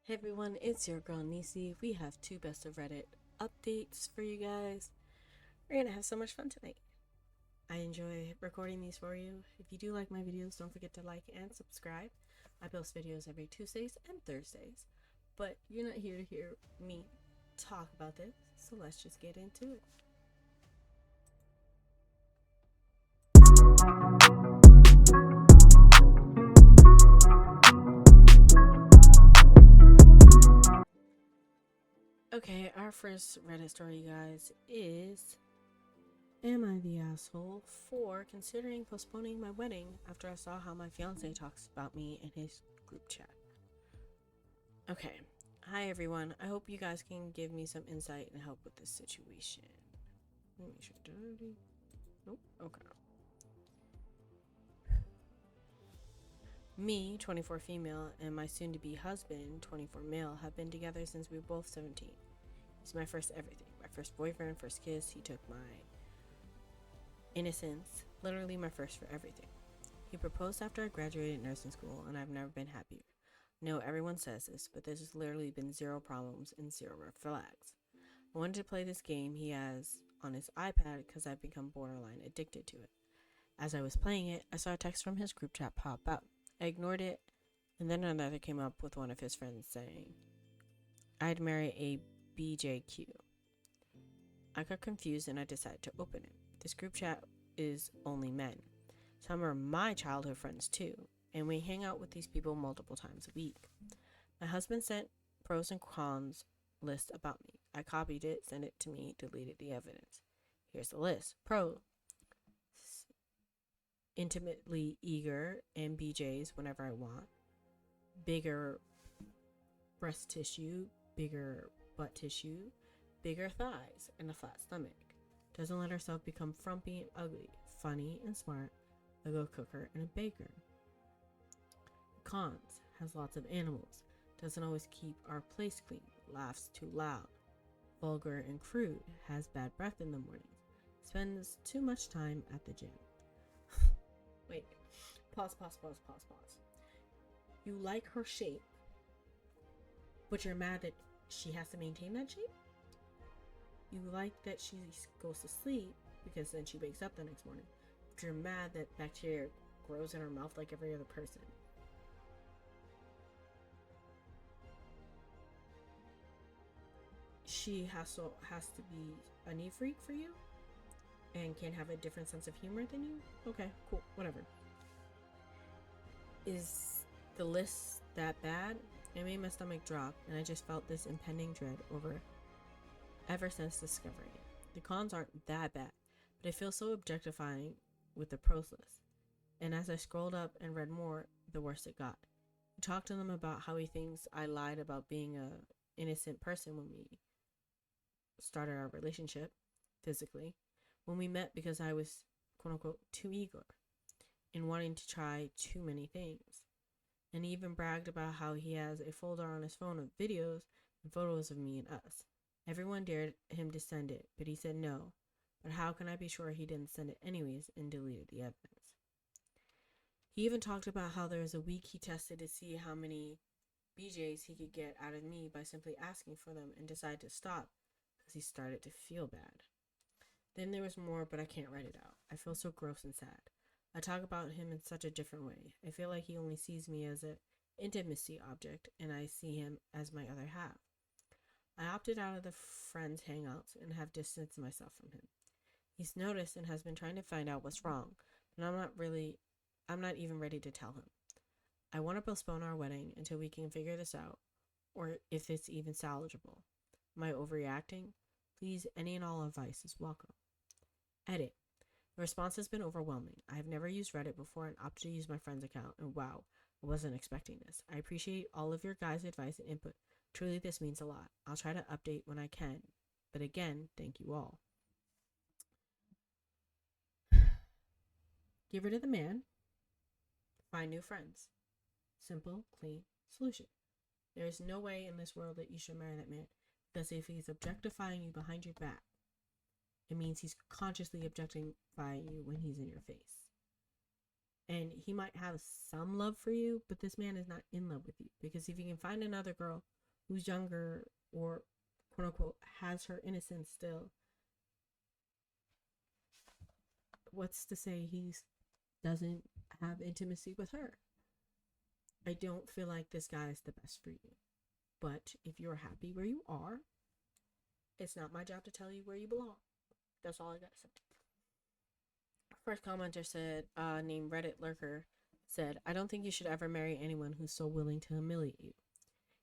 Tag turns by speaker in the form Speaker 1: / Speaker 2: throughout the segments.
Speaker 1: Hey everyone, it's your girl Nici. We have two best of Reddit updates for you guys. We're gonna have so much fun tonight. I enjoy recording these for you. If you do like my videos, don't forget to like and subscribe. I post videos every Tuesdays and Thursdays, but you're not here to hear me talk about this, so let's just get into it. Okay, our first Reddit story, you guys, is: Am I the asshole for considering postponing my wedding after I saw how my fiance talks about me in his group chat? Okay. Hi, everyone. I hope you guys can give me some insight and help with this situation. Let me make sure. Nope. Okay. Me, 24 female, and my soon to be husband, 24 male, have been together since we were both 17. He's my first everything. My first boyfriend, first kiss. He took my innocence, literally my first for everything. He proposed after I graduated nursing school, and I've never been happier. No, everyone says this, but there's literally been zero problems and zero red flags. I wanted to play this game he has on his iPad because I've become borderline addicted to it. As I was playing it, I saw a text from his group chat pop up. I ignored it, and then another came up with one of his friends saying, I'd marry a BJQ. I got confused and I decided to open it. This group chat is only men. Some are my childhood friends too, and we hang out with these people multiple times a week. My husband sent pros and cons list about me. I copied it, sent it to me, deleted the evidence. Here's the list. Pro: intimately eager and BJs whenever I want. Bigger breast tissue, bigger butt tissue, bigger thighs, and a flat stomach. Doesn't let herself become frumpy and ugly. Funny and smart. A good cooker and a baker. Cons: has lots of animals. Doesn't always keep our place clean. Laughs too loud. Vulgar and crude. Has bad breath in the mornings. Spends too much time at the gym. Wait. Pause. You like her shape, but you're mad that she has to maintain that shape? You like that she goes to sleep because then she wakes up the next morning, but you're mad that bacteria grows in her mouth like every other person. She has to be a neat freak for you and can have a different sense of humor than you. Okay, cool, whatever. Is the list that bad? It made my stomach drop, and I just felt this impending dread over ever since discovering it. The cons aren't that bad, but it feels so objectifying with the pros list. And as I scrolled up and read more, the worse it got. He talked to them about how he thinks I lied about being a innocent person when we started our relationship physically, when we met because I was quote unquote too eager and wanting to try too many things. And he even bragged about how he has a folder on his phone of videos and photos of me and us. Everyone dared him to send it, but he said no. But how can I be sure he didn't send it anyways and deleted the evidence? He even talked about how there was a week he tested to see how many BJs he could get out of me by simply asking for them and decided to stop because he started to feel bad. Then there was more, but I can't write it out. I feel so gross and sad. I talk about him in such a different way. I feel like he only sees me as an intimacy object, and I see him as my other half. I opted out of the friends' hangouts and have distanced myself from him. He's noticed and has been trying to find out what's wrong, but I'm not even ready to tell him. I want to postpone our wedding until we can figure this out, or if it's even salvageable. Am I overreacting? Please, any and all advice is welcome. Edit. The response has been overwhelming. I have never used Reddit before and opted to use my friend's account, and wow, I wasn't expecting this. I appreciate all of your guys' advice and input. Truly, this means a lot. I'll try to update when I can. But again, thank you all. Get rid of the man. Find new friends. Simple, clean solution. There is no way in this world that you should marry that man. Because if he's objectifying you behind your back, it means he's consciously objectifying you when he's in your face. And he might have some love for you, but this man is not in love with you. Because if you can find another girl who's younger or quote unquote has her innocence still, what's to say he doesn't have intimacy with her? I don't feel like this guy is the best for you. But if you're happy where you are, it's not my job to tell you where you belong. That's all I gotta say. First commenter said, named Reddit Lurker, said, I don't think you should ever marry anyone who's so willing to humiliate you.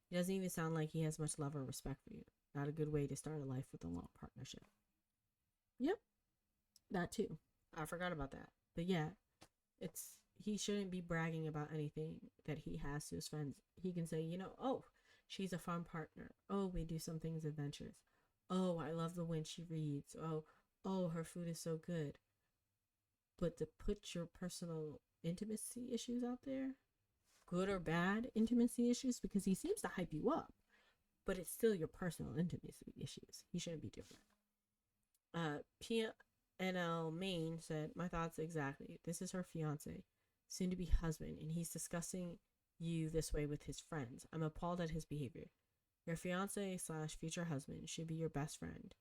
Speaker 1: He doesn't even sound like he has much love or respect for you. Not a good way to start a life with a long partnership. Yep, that too. I forgot about that. But yeah, he shouldn't be bragging about anything that he has to his friends. He can say, oh, she's a fun partner. Oh, we do some things adventurous. Oh, I love the way she reads. Oh, her food is so good. But to put your personal intimacy issues out there, good or bad intimacy issues, because he seems to hype you up, but it's still your personal intimacy issues. He shouldn't be doing that. PNL Maine said, my thoughts exactly. This is her fiance, soon to be husband, and he's discussing you this way with his friends. I'm appalled at his behavior. Your fiance / future husband should be your best friend.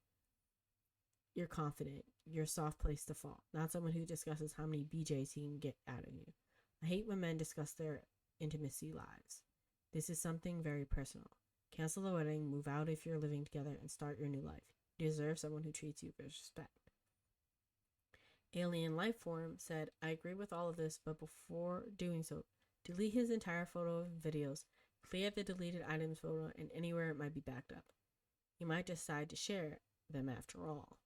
Speaker 1: You're confident. You're a soft place to fall. Not someone who discusses how many BJs he can get out of you. I hate when men discuss their intimacy lives. This is something very personal. Cancel the wedding, move out if you're living together, and start your new life. You deserve someone who treats you with respect. Alien Lifeform said, I agree with all of this, but before doing so, delete his entire photo and videos, clear the deleted items photo, and anywhere it might be backed up. He might decide to share them after all.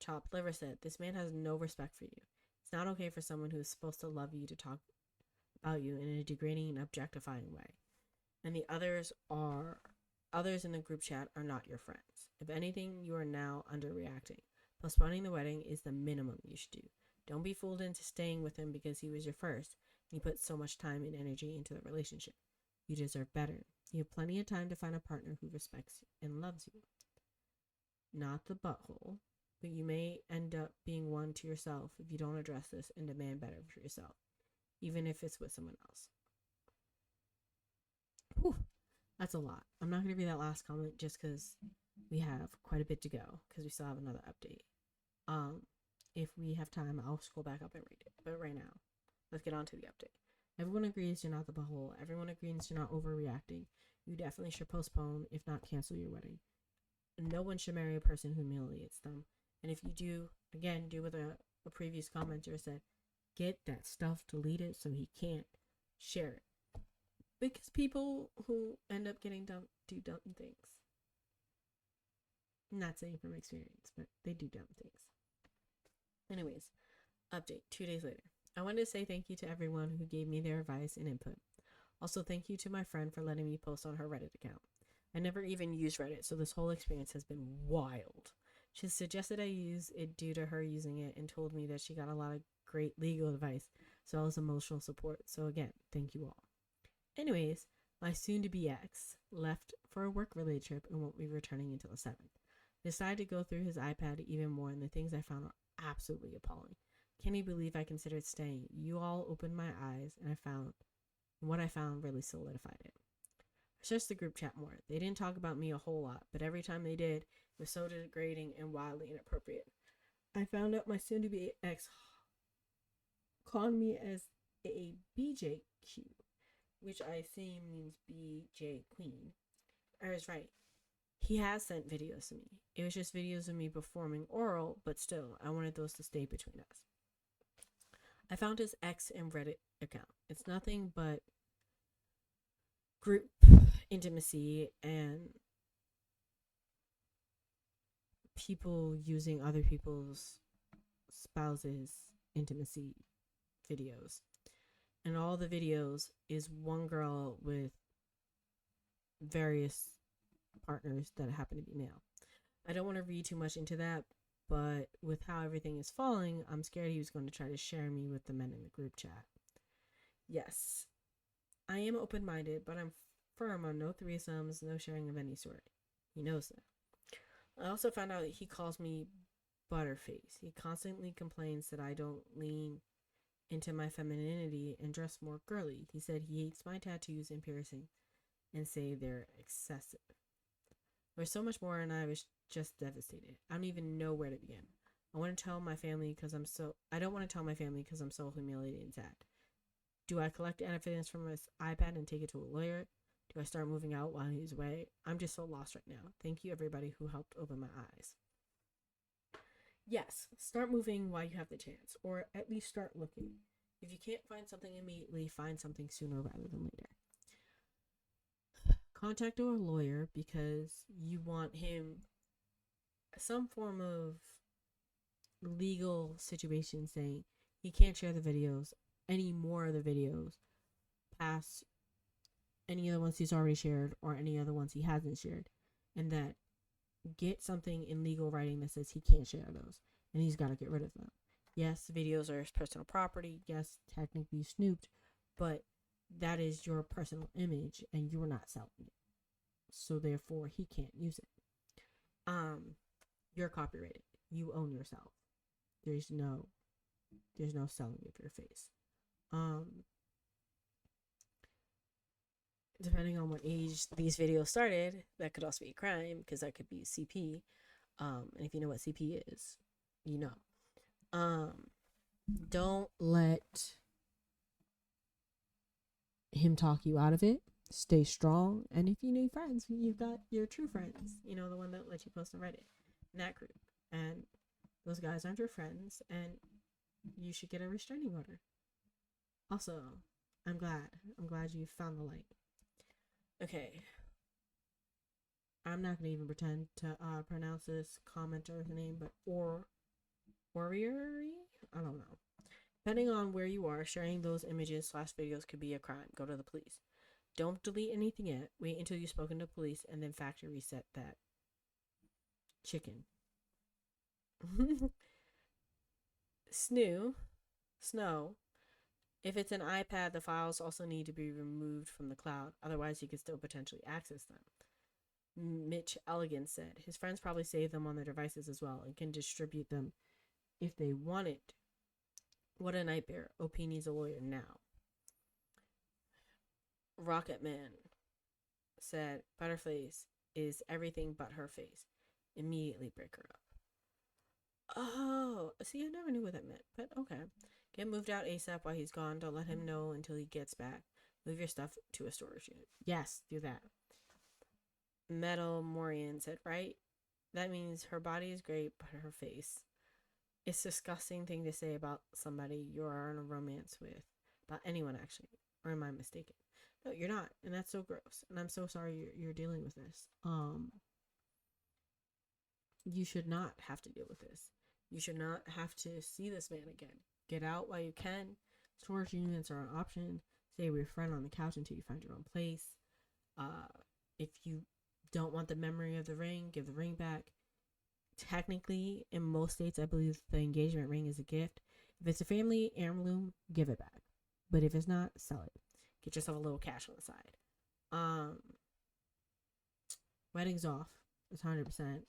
Speaker 1: Chopped Liver said, this man has no respect for you. It's not okay for someone who is supposed to love you to talk about you in a degrading and objectifying way. And the others in the group chat are not your friends. If anything, you are now underreacting. Postponing the wedding is the minimum you should do. Don't be fooled into staying with him because he was your first and you put so much time and energy into the relationship. You deserve better. You have plenty of time to find a partner who respects and loves you. Not the butthole, but you may end up being one to yourself if you don't address this and demand better for yourself, even if it's with someone else. Whew, that's a lot. I'm not going to read that last comment just because we have quite a bit to go because we still have another update. If we have time, I'll scroll back up and read it. But right now, let's get on to the update. Everyone agrees you're not the butthole. Everyone agrees you're not overreacting. You definitely should postpone, if not cancel your wedding. No one should marry a person who humiliates them. And if you do, again, do what a previous commenter said, get that stuff deleted so he can't share it. Because people who end up getting dumped do dumb things. I'm not saying from experience, but they do dumb things. Anyways, update 2 days later. I wanted to say thank you to everyone who gave me their advice and input. Also, thank you to my friend for letting me post on her Reddit account. I never even used Reddit, so this whole experience has been wild. She suggested I use it due to her using it and told me that she got a lot of great legal advice, as well as emotional support. So again, thank you all. Anyways, my soon-to-be ex left for a work-related trip and won't be returning until the 7th. Decided to go through his iPad even more, and the things I found are absolutely appalling. Can't even believe I considered staying. You all opened my eyes, and what I found really solidified it. I searched the group chat more. They didn't talk about me a whole lot, but every time they did, it was so degrading and wildly inappropriate. I found out my soon-to-be ex called me as a BJQ, which I assume means BJ Queen. I was right. He has sent videos to me. It was just videos of me performing oral, but still, I wanted those to stay between us. I found his ex and Reddit account. It's nothing but group intimacy and people using other people's spouses' intimacy videos. And all the videos is one girl with various partners that happen to be male. I don't want to read too much into that, but with how everything is falling, I'm scared he was going to try to share me with the men in the group chat. Yes, I am open-minded, but I'm firm on no threesomes, no sharing of any sort. He knows that. I also found out that he calls me Butterface. He constantly complains that I don't lean into my femininity and dress more girly. He said he hates my tattoos and piercing and say they're excessive. There's so much more, and I was just devastated. I don't even know where to begin. I want to tell my family because I don't want to tell my family because I'm so humiliated and sad. Do I collect evidence from his iPad and take it to a lawyer? Do I start moving out while he's away? I'm just so lost right now. Thank you, everybody who helped open my eyes. Yes, start moving while you have the chance, or at least start looking. If you can't find something immediately, find something sooner rather than later. Contact a lawyer because you want him some form of legal situation saying he can't share the videos, any more of the videos past any other ones he's already shared or any other ones he hasn't shared, and that get something in legal writing that says he can't share those and he's got to get rid of them. Yes, videos are his personal property. Yes, technically snooped, but that is your personal image and you're not selling it. So therefore he can't use it. You're copyrighted. You own yourself. There's no selling of your face. Depending on what age these videos started, that could also be a crime because that could be CP. And if you know what CP is, you know. Don't let him talk you out of it. Stay strong. And if you need friends, you've got your true friends. You know, the one that let you post on Reddit in that group. And those guys aren't your friends. And you should get a restraining order. Also, I'm glad you found the light. Okay. I'm not going to even pretend to pronounce this commenter's name, but Orrery? I don't know. Depending on where you are, sharing those images / videos could be a crime. Go to the police. Don't delete anything yet. Wait until you've spoken to police and then factory reset that chicken. Snow. If it's an iPad, the files also need to be removed from the cloud. Otherwise, you could still potentially access them. Mitch Elegant said his friends probably save them on their devices as well and can distribute them if they wanted. What a nightmare. OP needs a lawyer now. Rocket Man said Butterface is everything but her face. Immediately break her up. Oh, see, I never knew what that meant, but okay. Get moved out ASAP while he's gone. Don't let him know until he gets back. Move your stuff to a storage unit. Yes, do that. Metal Morian said, right? That means her body is great, but her face. It's a disgusting thing to say about somebody you're in a romance with. About anyone, actually. Or am I mistaken? No, you're not. And that's so gross. And I'm so sorry you're dealing with this. You should not have to deal with this. You should not have to see this man again. Get out while you can. Storage units are an option. Stay with your friend on the couch until you find your own place. If you don't want the memory of the ring, give the ring back. Technically, in most states, I believe the engagement ring is a gift. If it's a family heirloom, give it back. But if it's not, sell it. Get yourself a little cash on the side. Wedding's off. It's 100%.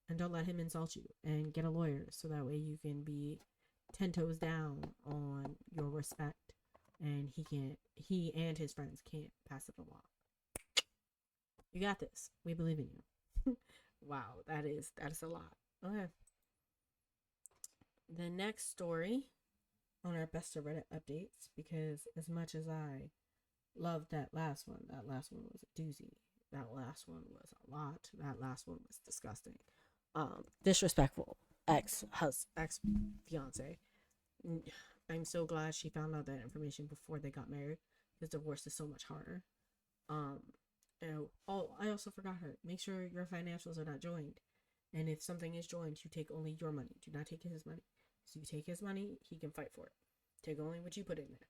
Speaker 1: And don't let him insult you. And get a lawyer so that way you can be 10 toes down on your respect. And he and his friends can't pass it along. You got this. We believe in you. Wow, that is a lot. Okay. The next story on our best of Reddit updates, because as much as I loved that last one was a doozy. That last one was a lot. That last one was disgusting. Disrespectful ex fiance. I'm so glad she found out that information before they got married, because divorce is so much harder. I also forgot her. Make sure your financials are not joined. And if something is joined, you take only your money. Do not take his money. So you take his money, he can fight for it. Take only what you put in there.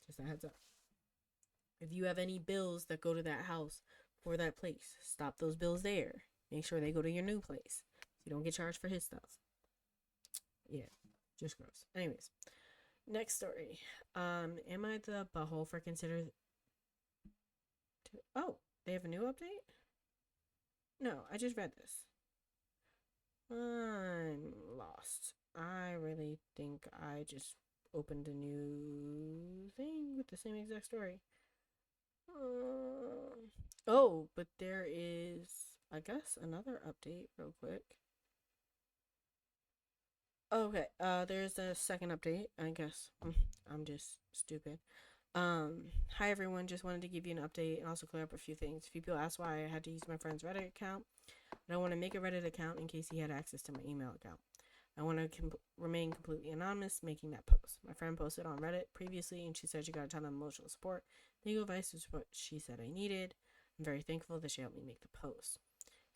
Speaker 1: Just a heads up. If you have any bills that go to that house for that place, stop those bills there. Make sure they go to your new place. So you don't get charged for his stuff. Yeah, just gross. Anyways, next story. Am I the butthole for consider? Oh, they have a new update? No, I just read this. I'm lost. I really think I just opened a new thing with the same exact story. But there is, I guess, another update real quick. Okay, there's a second update, I guess. I'm just stupid. Hi everyone, just wanted to give you an update and also clear up a few things. A few people asked why I had to use my friend's Reddit account. I don't want to make a Reddit account in case he had access to my email account. I want to remain completely anonymous making that post. My friend posted on Reddit previously and she said she got a ton of emotional support. Legal advice is what she said I needed. I'm very thankful that she helped me make the post.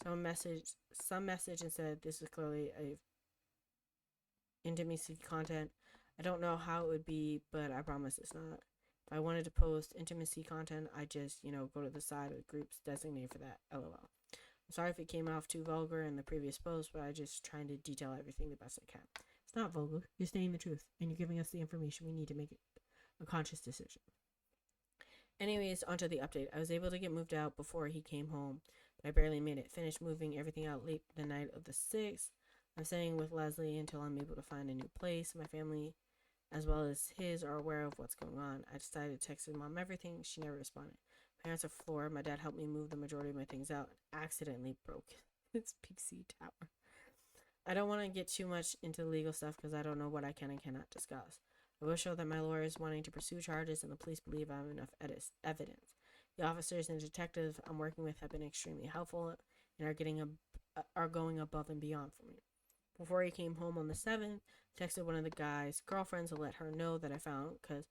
Speaker 1: Some message and said this is clearly a intimacy content. I don't know how it would be, but I promise it's not. If I wanted to post intimacy content, I just, go to the side of the groups designated for that. LOL. I'm sorry if it came off too vulgar in the previous post, but I just trying to detail everything the best I can. It's not vulgar. You're saying the truth, and you're giving us the information we need to make a conscious decision. Anyways, onto the update. I was able to get moved out before he came home, but I barely made it. Finished moving everything out late the night of the 6th. I'm staying with Leslie until I'm able to find a new place. My family, as well as his, are aware of what's going on. I decided to text mom everything. She never responded. Parents are floored. My dad helped me move the majority of my things out and accidentally broke his PC tower. I don't want to get too much into legal stuff because I don't know what I can and cannot discuss. I will show that my lawyer is wanting to pursue charges and the police believe I have enough evidence. The officers and detectives I'm working with have been extremely helpful and are going above and beyond for me. Before he came home on the 7th, I texted one of the guy's girlfriends to let her know that I found, because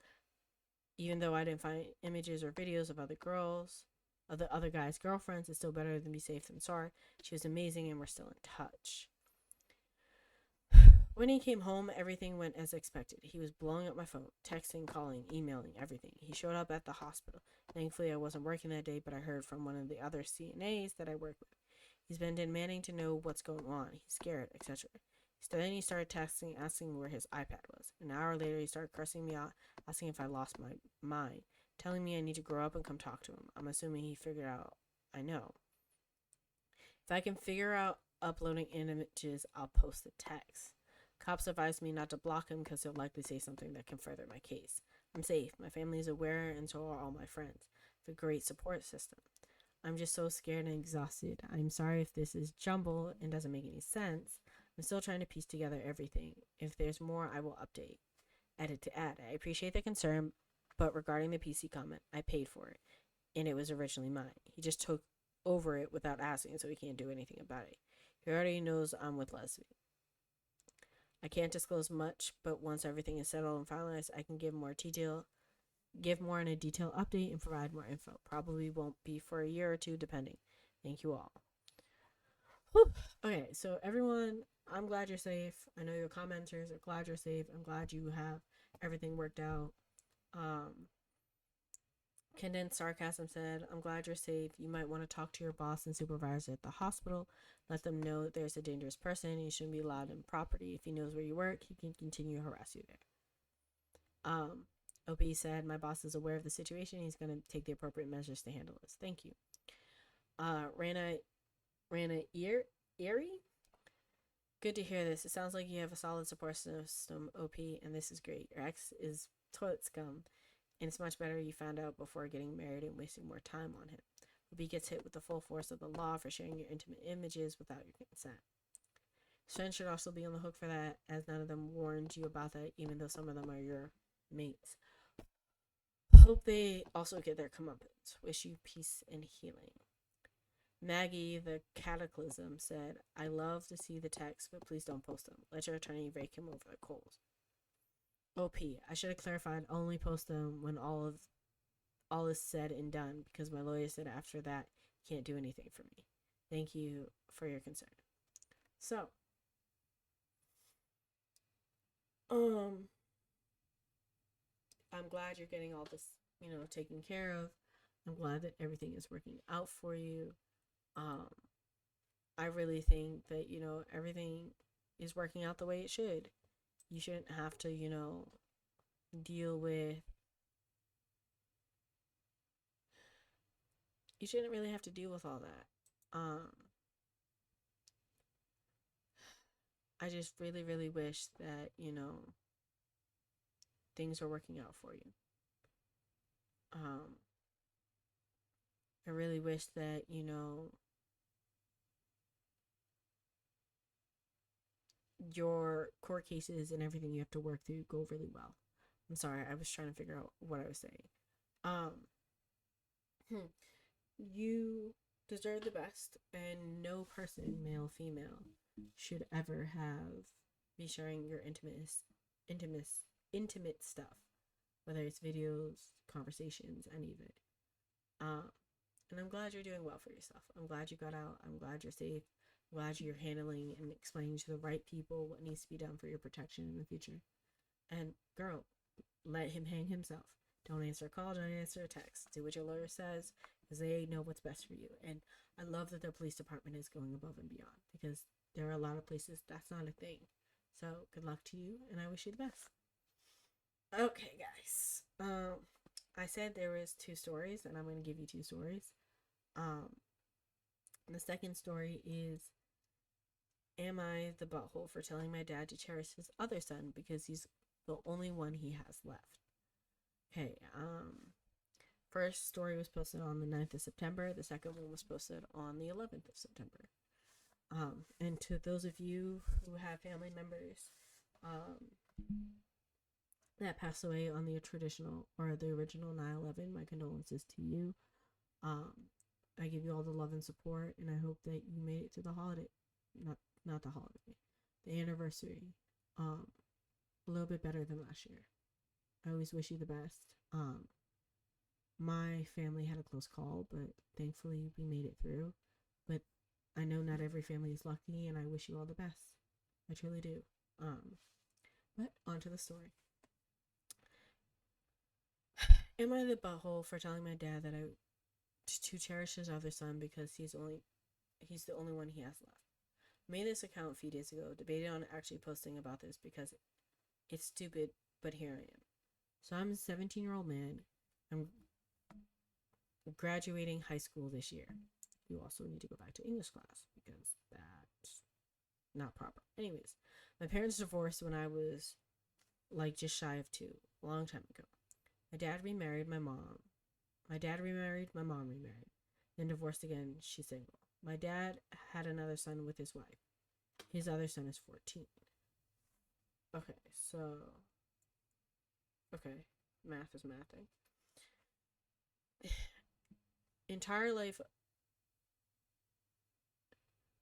Speaker 1: even though I didn't find images or videos of the other guy's girlfriends, it's still better than be safe than sorry. She was amazing and we're still in touch. When he came home, everything went as expected. He was blowing up my phone, texting, calling, emailing, everything. He showed up at the hospital. Thankfully, I wasn't working that day, but I heard from one of the other CNAs that I work with. He's been demanding to know what's going on. He's scared, etc. Then he started texting, asking where his iPad was. An hour later, he started cursing me out, asking if I lost my mind, telling me I need to grow up and come talk to him. I'm assuming he figured out I know. If I can figure out uploading images, I'll post the text. Cops advised me not to block him because he'll likely say something that can further my case. I'm safe. My family is aware, and so are all my friends. I have a great support system. I'm just so scared and exhausted. I'm sorry if this is jumble and doesn't make any sense. I'm still trying to piece together everything. If there's more, I will update. Edit to add. I appreciate the concern, but regarding the PC comment, I paid for it, and it was originally mine. He just took over it without asking, so he can't do anything about it. He already knows I'm with Leslie. I can't disclose much, but once everything is settled and finalized, I can give more in a detailed update and provide more info. Probably won't be for a year or two, depending. Thank you all. Whew. Okay, so everyone, I'm glad you're safe. I know your commenters are glad you're safe. I'm glad you have everything worked out. Condensed sarcasm said, I'm glad you're safe. You might want to talk to your boss and supervisor at the hospital. Let them know that there's a dangerous person and you shouldn't be allowed in property. If he knows where you work, he can continue to harass you there. OP said, my boss is aware of the situation. He's going to take the appropriate measures to handle this. Thank you. Rana Erie? Good to hear this. It sounds like you have a solid support system, OP, and this is great. Your ex is toilet scum. And it's much better you found out before getting married and wasting more time on him. OP gets hit with the full force of the law for sharing your intimate images without your consent. Shen should also be on the hook for that, as none of them warned you about that, even though some of them are your mates. Hope they also get their comeuppance. Wish you peace and healing. Maggie, the Cataclysm, said, I love to see the text, but please don't post them. Let your attorney rake him over the coals. OP, I should have clarified, only post them when all is said and done, because my lawyer said after that he can't do anything for me. Thank you for your concern. So, I'm glad you're getting all this, taken care of. I'm glad that everything is working out for you. I really think that, everything is working out the way it should. You shouldn't have to, deal with. You shouldn't really have to deal with all that. I just really, really wish that, things are working out for you. I really wish that, your court cases and everything you have to work through go really well. I'm sorry, I was trying to figure out what I was saying. Um, you deserve the best, and no person, male, female, should ever be sharing your intimate, intimate stuff, whether it's videos, conversations, any of it. Um, and I'm glad you're doing well for yourself. I'm glad you got out. I'm glad you're safe. I'm glad you're handling and explaining to the right people what needs to be done for your protection in the future. And girl, let him hang himself. Don't answer a call, don't answer a text. Do what your lawyer says, because they know what's best for you. And I love that the police department is going above and beyond, because there are a lot of places that's not a thing. So good luck to you, and I wish you the best. Okay, guys. I said there was 2 stories, and I'm going to give you 2 stories. The second story is, am I the butthole for telling my dad to cherish his other son because he's the only one he has left? Okay, first story was posted on the 9th of September. The second one was posted on the 11th of September. And to those of you who have family members that passed away on the traditional or the original 9/11, my condolences to you. I give you all the love and support, and I hope that you made it to the holiday, not the holiday, the anniversary, a little bit better than last year. I always wish you the best. My family had a close call, but thankfully we made it through. But I know not every family is lucky, and I wish you all the best. I truly do. But on to the story. Am I the butthole for telling my dad that to cherish his other son because he's the only one he has left? I made this account a few days ago, debated on actually posting about this because it's stupid, but here I am. So I'm a 17-year-old man. I'm graduating high school this year. You also need to go back to English class because that's not proper. Anyways, my parents divorced when I was just shy of 2, a long time ago. My dad remarried my mom. My dad remarried, my mom remarried. Then divorced again, she's single. My dad had another son with his wife. His other son is 14. Okay, math is mathing.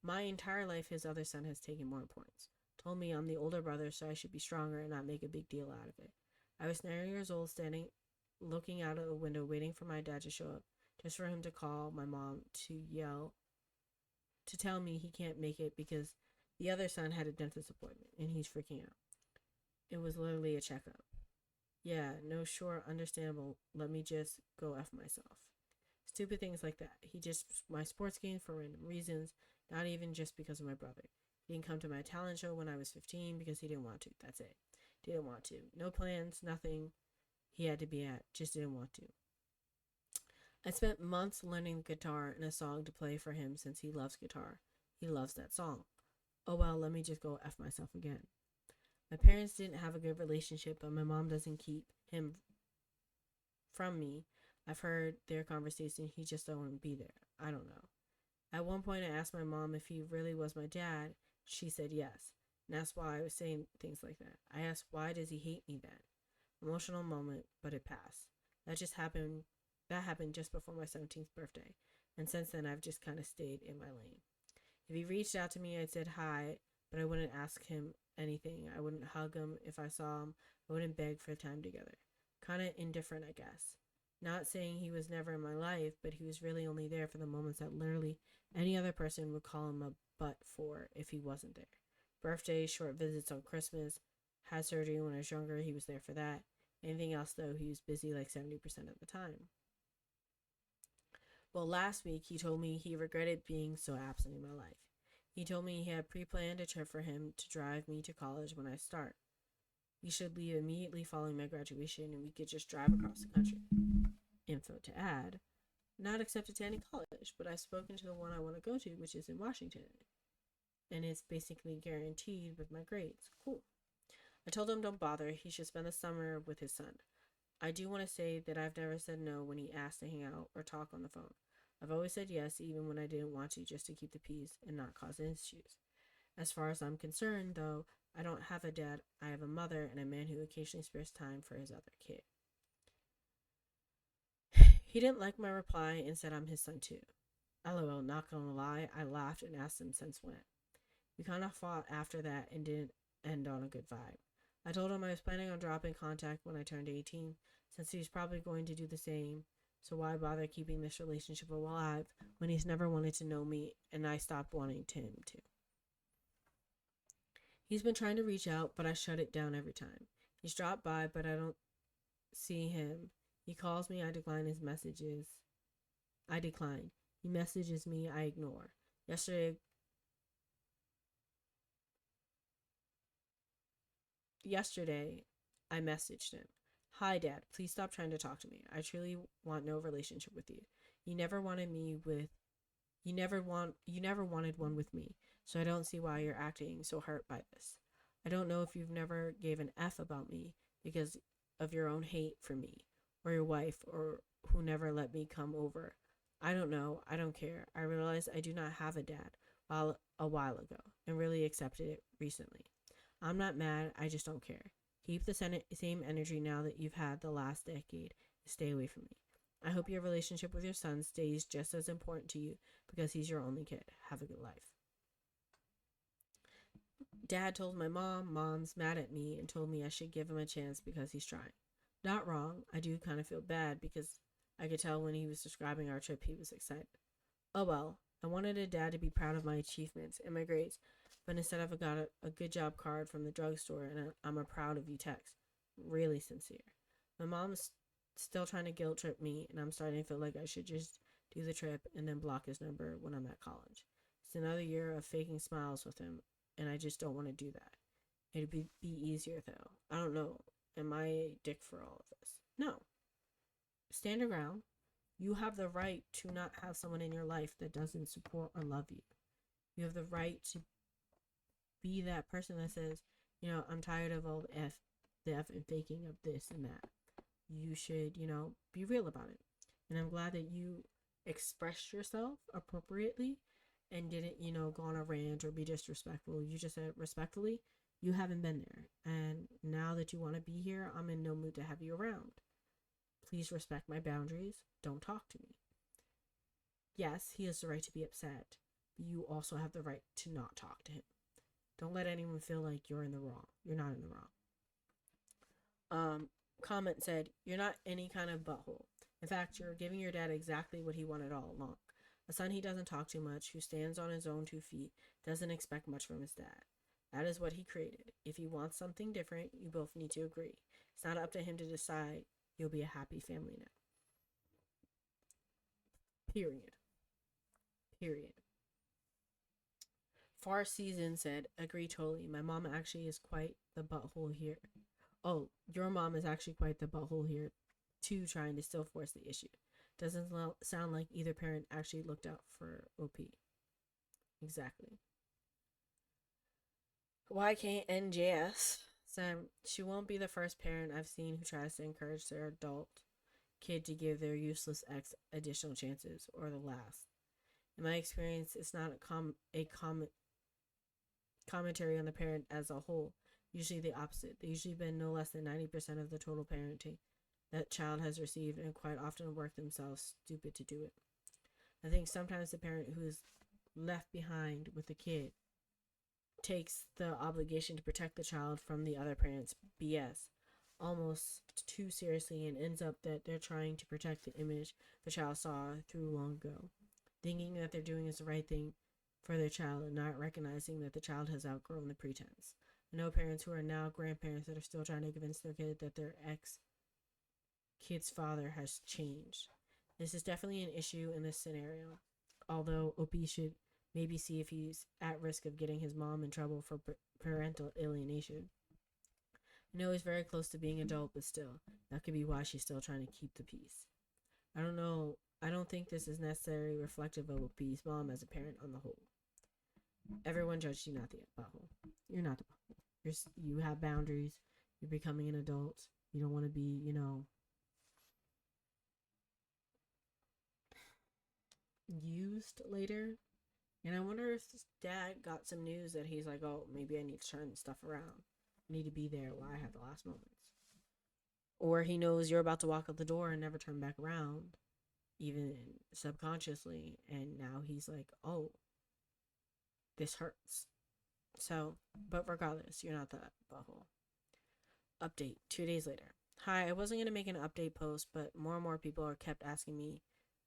Speaker 1: My entire life, his other son has taken more importance. Told me I'm the older brother, so I should be stronger and not make a big deal out of it. I was 9 years old, standing, looking out of the window, waiting for my dad to show up, just for him to call my mom to tell me he can't make it because the other son had a dentist appointment and he's freaking out. It was literally a checkup. Yeah, no, sure, understandable. Let me just go F myself. Stupid things like that. He just my sports games for random reasons, not even just because of my brother. He didn't come to my talent show when I was 15 because he didn't want to. That's it. Didn't want to. No plans, nothing he had to be at. Just didn't want to. I spent months learning the guitar and a song to play for him since he loves guitar. He loves that song. Oh well, let me just go F myself again. My parents didn't have a good relationship, but my mom doesn't keep him from me. I've heard their conversation. He just don't want to be there. I don't know. At one point, I asked my mom if he really was my dad. She said yes. And that's why I was saying things like that. I asked, why does he hate me then? Emotional moment, but it passed. That happened just before my 17th birthday. And since then, I've just kind of stayed in my lane. If he reached out to me, I'd said hi, but I wouldn't ask him anything. I wouldn't hug him if I saw him. I wouldn't beg for time together. Kind of indifferent, I guess. Not saying he was never in my life, but he was really only there for the moments that literally any other person would call him a butt for if he wasn't there. Birthdays, short visits on Christmas, had surgery when I was younger, he was there for that. Anything else, though, he was busy like 70% of the time. Well, last week he told me he regretted being so absent in my life. He told me he had pre-planned a trip for him to drive me to college when I start. We should leave immediately following my graduation and we could just drive across the country. Info to add, not accepted to any college, but I've spoken to the one I want to go to, which is in Washington. And it's basically guaranteed with my grades. Cool. I told him don't bother, he should spend the summer with his son. I do want to say that I've never said no when he asked to hang out or talk on the phone. I've always said yes, even when I didn't want to, just to keep the peace and not cause issues. As far as I'm concerned, though, I don't have a dad, I have a mother and a man who occasionally spares time for his other kid. He didn't like my reply and said I'm his son too. LOL, not gonna lie, I laughed and asked him since when. We kind of fought after that and didn't end on a good vibe. I told him I was planning on dropping contact when I turned 18, since he's probably going to do the same, so why bother keeping this relationship alive when he's never wanted to know me and I stopped wanting him to? He's been trying to reach out, but I shut it down every time. He's dropped by, but I don't see him. He calls me, I decline his messages. I decline. He messages me, I ignore. Yesterday, Yesterday, I messaged him. Hi, Dad. Please stop trying to talk to me. I truly want no relationship with you. You never wanted me with. You never wanted one with me. So I don't see why you're acting so hurt by this. I don't know if you've never gave an F about me because of your own hate for me, or your wife, or who never let me come over. I don't know. I don't care. I realized I do not have a dad a while ago and really accepted it recently. I'm not mad, I just don't care. Keep the same energy now that you've had the last decade. Stay away from me. I hope your relationship with your son stays just as important to you because he's your only kid. Have a good life. Dad told my mom's mad at me and told me I should give him a chance because he's trying. Not wrong, I do kind of feel bad because I could tell when he was describing our trip he was excited. Oh well, I wanted a dad to be proud of my achievements and my grades, but instead I've got a good job card from the drugstore and I'm a proud of you text. Really sincere. My mom's still trying to guilt trip me and I'm starting to feel like I should just do the trip and then block his number when I'm at college. It's another year of faking smiles with him and I just don't want to do that. It'd be easier though. I don't know. Am I a dick for all of this? No. Stand your ground. You have the right to not have someone in your life that doesn't support or love you. You have the right to be that person that says, I'm tired of all the F and faking of this and that. You should, be real about it. And I'm glad that you expressed yourself appropriately and didn't, go on a rant or be disrespectful. You just said respectfully, you haven't been there. And now that you want to be here, I'm in no mood to have you around. Please respect my boundaries. Don't talk to me. Yes, he has the right to be upset, but you also have the right to not talk to him. Don't let anyone feel like you're in the wrong. You're not in the wrong. Comment said, you're not any kind of butthole. In fact, you're giving your dad exactly what he wanted all along. A son he doesn't talk too much, who stands on his own 2 feet, doesn't expect much from his dad. That is what he created. If he wants something different, you both need to agree. It's not up to him to decide. You'll be a happy family now. Period. Period. Far Season said, agree totally. My mom actually is quite the butthole here. Oh, your mom is actually quite the butthole here, too, trying to still force the issue. Doesn't sound like either parent actually looked out for OP. Exactly. YKNJS said, she won't be the first parent I've seen who tries to encourage their adult kid to give their useless ex additional chances, or the last. In my experience, it's not a commentary on the parent as a whole. Usually the opposite. They usually spend no less than 90% of the total parenting that child has received and quite often work themselves stupid to do it. I think sometimes the parent who is left behind with the kid takes the obligation to protect the child from the other parent's BS almost too seriously and ends up that they're trying to protect the image the child saw through long ago, thinking that they're doing is the right thing for their child and not recognizing that the child has outgrown the pretense. I know parents who are now grandparents that are still trying to convince their kid that their ex-kid's father has changed. This is definitely an issue in this scenario, although OP should maybe see if he's at risk of getting his mom in trouble for parental alienation. I know he's very close to being adult, but still, that could be why she's still trying to keep the peace. I don't know. I don't think this is necessarily reflective of OP's mom as a parent on the whole. Everyone judged you, not the butthole. You're not the butthole. You have boundaries. You're becoming an adult. You don't want to be, used later. And I wonder if his dad got some news that he's like, oh, maybe I need to turn stuff around. I need to be there while I have the last moments. Or he knows you're about to walk out the door and never turn back around, even subconsciously. And now he's like, oh, this hurts. So, but regardless, you're not that butthole. Update 2 days later. Hi, I wasn't going to make an update post, but more and more people are kept asking me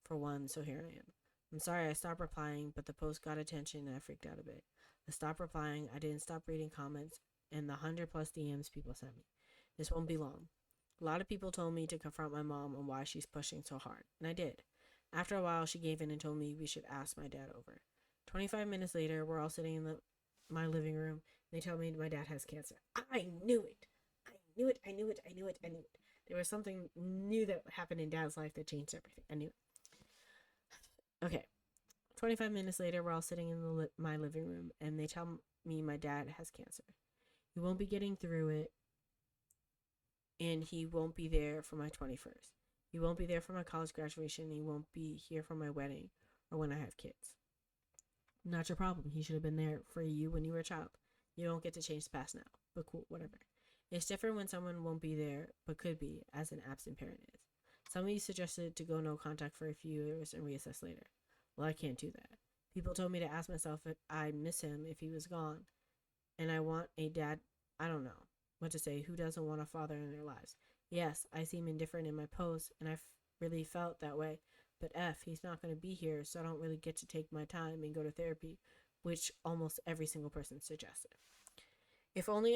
Speaker 1: for one, so here I am. I'm sorry I stopped replying, but the post got attention and I freaked out a bit. I stopped replying, I didn't stop reading comments, and the 100+ DMs people sent me. This won't be long. A lot of people told me to confront my mom on why she's pushing so hard, and I did. After a while, she gave in and told me we should ask my dad over. 25 minutes later, we're all sitting in my living room, and they tell me my dad has cancer. I knew it. I knew it. There was something new that happened in Dad's life that changed everything. I knew it. Okay. 25 minutes later, we're all sitting in my living room, and they tell me my dad has cancer. He won't be getting through it, and he won't be there for my 21st. He won't be there for my college graduation. He won't be here for my wedding or when I have kids. Not your problem. He should have been there for you when you were a child. You don't get to change the past now, but cool, whatever. It's different when someone won't be there, but could be, as an absent parent is. Some of you suggested to go no contact for a few years and reassess later. Well, I can't do that. People told me to ask myself if I miss him if he was gone. And I want a dad. I don't know what to say. Who doesn't want a father in their lives? Yes, I seem indifferent in my posts, and I've really felt that way. But he's not going to be here, so I don't really get to take my time and go to therapy, which almost every single person suggested. If I only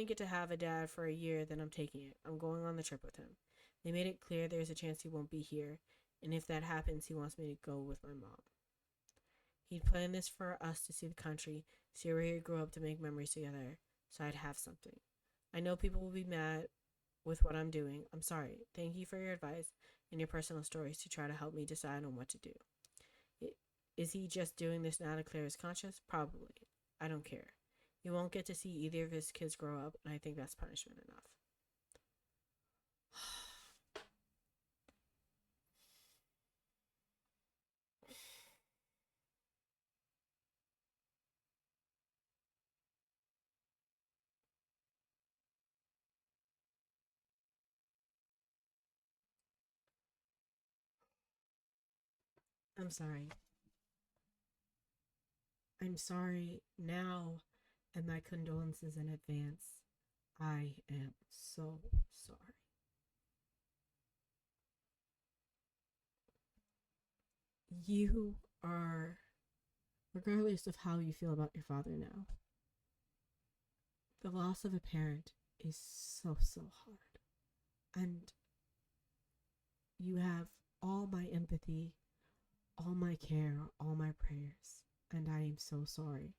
Speaker 1: get to have a dad for a year, then I'm taking it. I'm going on the trip with him. They made it clear there's a chance he won't be here, and if that happens, he wants me to go with my mom. He'd planned this for us to see the country, see where he grew up, to make memories together, so I'd have something. I know people will be mad with what I'm doing. I'm sorry. Thank you for your advice and your personal stories to try to help me decide on what to do. Is he just doing this now to clear his conscience? Probably. I don't care. He won't get to see either of his kids grow up, and I think that's punishment enough. I'm sorry. I'm sorry now, and my condolences in advance. I am so sorry. You are, regardless of how you feel about your father now, the loss of a parent is so, so hard. And you have all my empathy, all my care, all my prayers, and I am so sorry.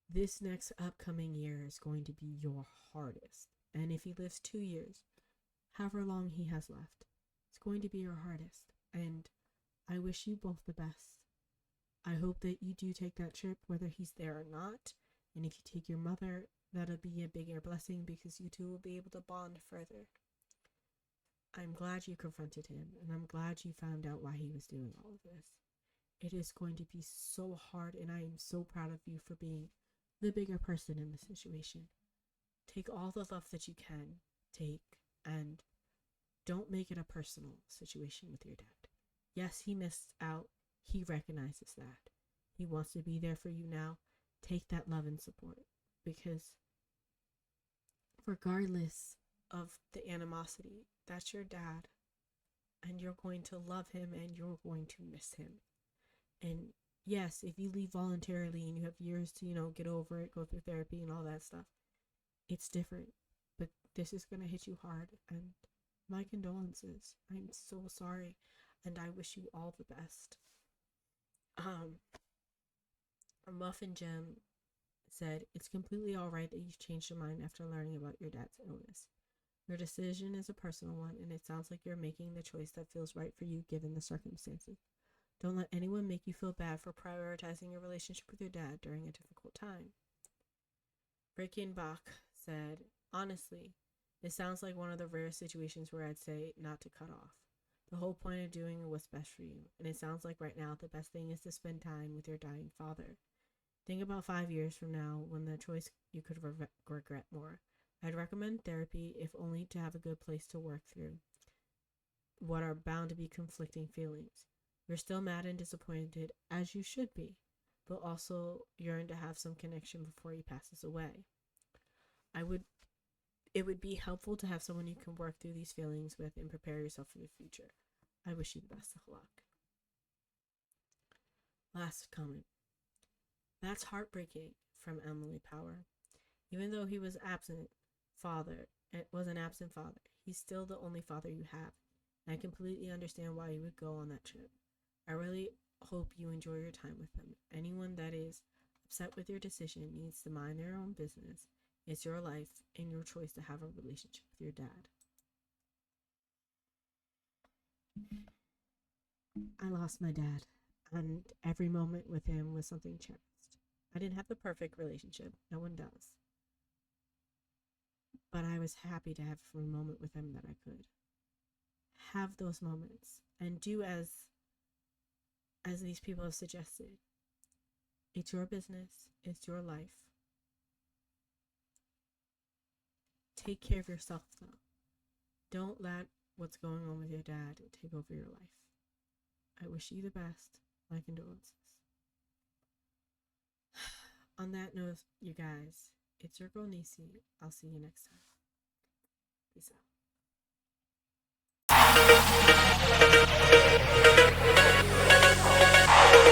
Speaker 1: This next upcoming year is going to be your hardest. And if he lives 2 years, however long he has left, it's going to be your hardest. And I wish you both the best. I hope that you do take that trip, whether he's there or not. And if you take your mother, that'll be a bigger blessing because you two will be able to bond further. I'm glad you confronted him, and I'm glad you found out why he was doing all of this. It is going to be so hard, and I am so proud of you for being the bigger person in the situation. Take all the love that you can take, and don't make it a personal situation with your dad. Yes, he missed out. He recognizes that. He wants to be there for you now. Take that love and support, because regardless of the animosity, that's your dad, and you're going to love him and you're going to miss him. And yes, if you leave voluntarily and you have years to, get over it, go through therapy and all that stuff, it's different. But this is going to hit you hard, and my condolences. I'm so sorry, and I wish you all the best. Muffin Jim said, it's completely alright that you've changed your mind after learning about your dad's illness. Your decision is a personal one, and it sounds like you're making the choice that feels right for you given the circumstances. Don't let anyone make you feel bad for prioritizing your relationship with your dad during a difficult time. Breaking Bach said, honestly, it sounds like one of the rare situations where I'd say not to cut off. The whole point of doing what's best for you, and it sounds like right now the best thing is to spend time with your dying father. Think about 5 years from now when the choice you could regret more. I'd recommend therapy, if only to have a good place to work through what are bound to be conflicting feelings. You're still mad and disappointed, as you should be, but also yearn to have some connection before he passes away. I would It would be helpful to have someone you can work through these feelings with and prepare yourself for the future. I wish you the best of luck. Last comment. That's heartbreaking, from Emily Power. Even though he was father, an absent father, he's still the only father you have. And I completely understand why you would go on that trip. I really hope you enjoy your time with him. Anyone that is upset with your decision needs to mind their own business. It's your life and your choice to have a relationship with your dad. I lost my dad, and every moment with him was something cherished. I didn't have the perfect relationship, no one does, but I was happy to have a moment with him that I could have those moments and do as these people have suggested. It's your business, it's your life. Take care of yourself though. Don't let what's going on with your dad take over your life. I wish you the best. My condolences. On that note, you guys, it's your girl Nici. I'll see you next time. Peace out.